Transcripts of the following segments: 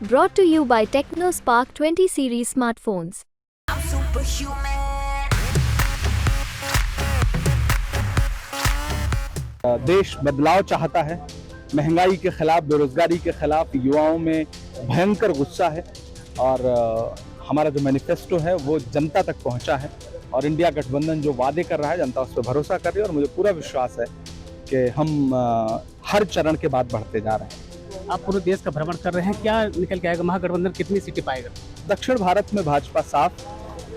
Brought to you by TechnoSpark 20 series smartphones. I'm superhuman. देश बदलाव चाहता है। महंगाई के खिलाफ, बेरोजगारी के खिलाफ युवाओं में भयंकर गुस्सा है और हमारा जो मैनिफेस्टो है वो जनता तक पहुंचा है और इंडिया गठबंधन जो वादे कर रहा है जनता उस पर भरोसा कर रही है और मुझे पूरा विश्वास है कि हम हर चरण के बाद बढ़ते जा रहे हैं। आप पूरे देश का भ्रमण कर रहे हैं, क्या निकल के आएगा? महागठबंधन कितनी सीटें पाएगा? दक्षिण भारत में भाजपा साफ,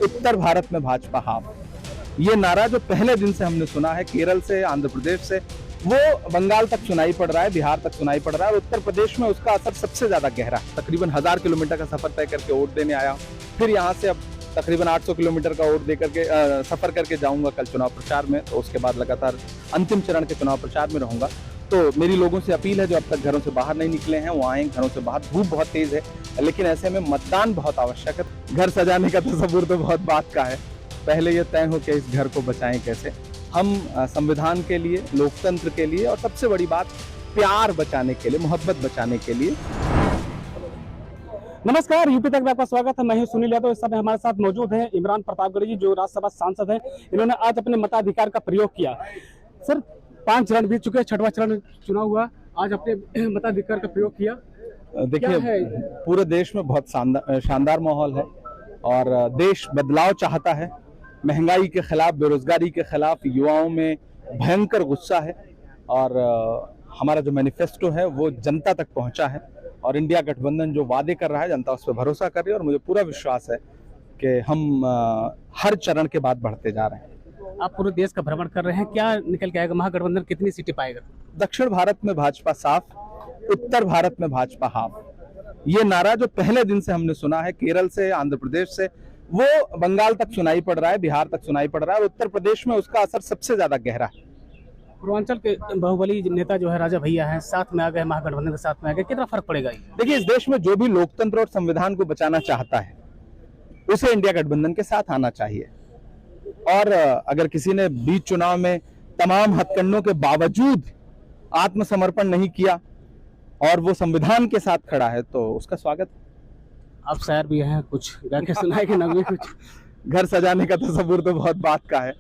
उत्तर भारत में भाजपा हाफ। ये नारा जो पहले दिन से हमने सुना है, केरल से, आंध्र प्रदेश से, वो बंगाल तक सुनाई पड़ रहा है, बिहार तक सुनाई पड़ रहा है और उत्तर प्रदेश में उसका असर सबसे ज्यादा गहरा है। तकरीबन 1000 किलोमीटर का सफर तय करके वोट देने आया, फिर यहाँ से अब तकरीबन 800 किलोमीटर का वोट दे करके सफर करके जाऊंगा कल चुनाव प्रचार में। तो उसके बाद लगातार अंतिम चरण के चुनाव प्रचार में रहूंगा। तो मेरी लोगों से अपील है जो अब तक घरों से बाहर नहीं निकले हैं वो आए घरों से बाहर। धूप बहुत तेज है लेकिन ऐसे में मतदान बहुत आवश्यक है। घर सजाने का तस्वुर तो बहुत बात का है, पहले ये तय हो कि इस घर को बचाएं कैसे। हम संविधान के लिए, लोकतंत्र के लिए और सबसे बड़ी बात प्यार बचाने के लिए, मोहब्बत बचाने के लिए। नमस्कार, यूपी तक में आपका स्वागत है। मैं हूं सुनील यादव। इस समय हमारे साथ मौजूद हैं इमरान प्रतापगढ़ी जी, जो राज्यसभा सांसद हैं। इन्होंने आज अपने मताधिकार का प्रयोग किया। सर, 5 चरण बीत चुके, 6वां चरण चुनाव हुआ, आज अपने मताधिकार का प्रयोग किया। देखिए, पूरे देश में बहुत शानदार माहौल है और देश बदलाव चाहता है। महंगाई के खिलाफ, बेरोजगारी के खिलाफ युवाओं में भयंकर गुस्सा है और हमारा जो मैनिफेस्टो है वो जनता तक पहुंचा है और इंडिया गठबंधन जो वादे कर रहा है जनता उस पर भरोसा कर रही है और मुझे पूरा विश्वास है कि हम हर चरण के बाद बढ़ते जा रहे हैं। आप पूरे देश का भ्रमण कर रहे हैं, क्या निकल के आएगा? महागठबंधन कितनी सीटें पाएगा? दक्षिण भारत में भाजपा साफ, उत्तर भारत में भाजपा हाफ। ये नारा जो पहले दिन से हमने सुना है, केरल से, आंध्र प्रदेश से, वो बंगाल तक सुनाई पड़ रहा है, बिहार तक सुनाई पड़ रहा है और उत्तर प्रदेश में उसका असर सबसे ज्यादा गहरा है। पूर्वांचल के बाहुबली नेता जो है राजा भैया हैं, साथ में आ गए, महागठबंधन के साथ में आ गए, कितना फर्क पड़ेगा? देखिए, इस देश में जो भी लोकतंत्र और संविधान को बचाना चाहता है उसे इंडिया गठबंधन के साथ आना चाहिए। और अगर किसी ने बीच चुनाव में तमाम हथकंडों के बावजूद आत्मसमर्पण नहीं किया और वो संविधान के साथ खड़ा है तो उसका स्वागत। आप शायर भी हैं, कुछ गा के सुनाएंगे नगमे कुछ? घर सजाने का तस्वुर तो बहुत बात का है,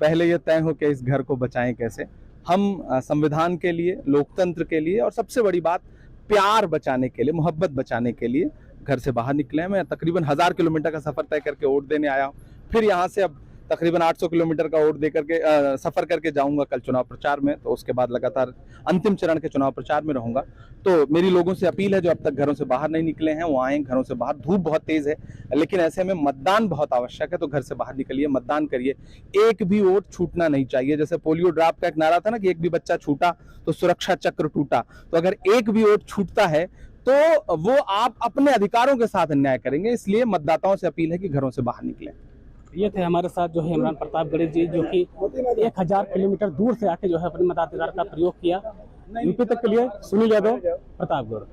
पहले ये तय हो कि इस घर को बचाएं कैसे। हम संविधान के लिए, लोकतंत्र के लिए और सबसे बड़ी बात प्यार बचाने के लिए, मोहब्बत बचाने के लिए घर से बाहर निकले हैं। मैं तकरीबन 1000 किलोमीटर का सफर तय करके वोट देने आया हूँ, फिर यहाँ से अब तकरीबन 800 किलोमीटर का वोट दे करके सफर करके जाऊंगा कल चुनाव प्रचार में। तो उसके बाद लगातार अंतिम चरण के चुनाव प्रचार में रहूंगा। तो मेरी लोगों से अपील है जो अब तक घरों से बाहर नहीं निकले हैं वो आए घरों से बाहर। धूप बहुत तेज है लेकिन ऐसे में मतदान बहुत आवश्यक है, तो घर से बाहर निकलिए, मतदान करिए। एक भी वोट छूटना नहीं चाहिए। जैसे पोलियो ड्रॉप का एक नारा था ना कि एक भी बच्चा छूटा तो सुरक्षा चक्र टूटा, तो अगर एक भी वोट छूटता है तो वो आप अपने अधिकारों के साथ अन्याय करेंगे। इसलिए मतदाताओं से अपील है कि घरों से बाहर निकलें। ये थे हमारे साथ जो है इमरान प्रतापगढ़ी जी, जो कि 1000 किलोमीटर दूर से आके जो है अपने मताधिकार का प्रयोग किया। यूपी तक के लिए सुनील यादव, प्रतापगढ़।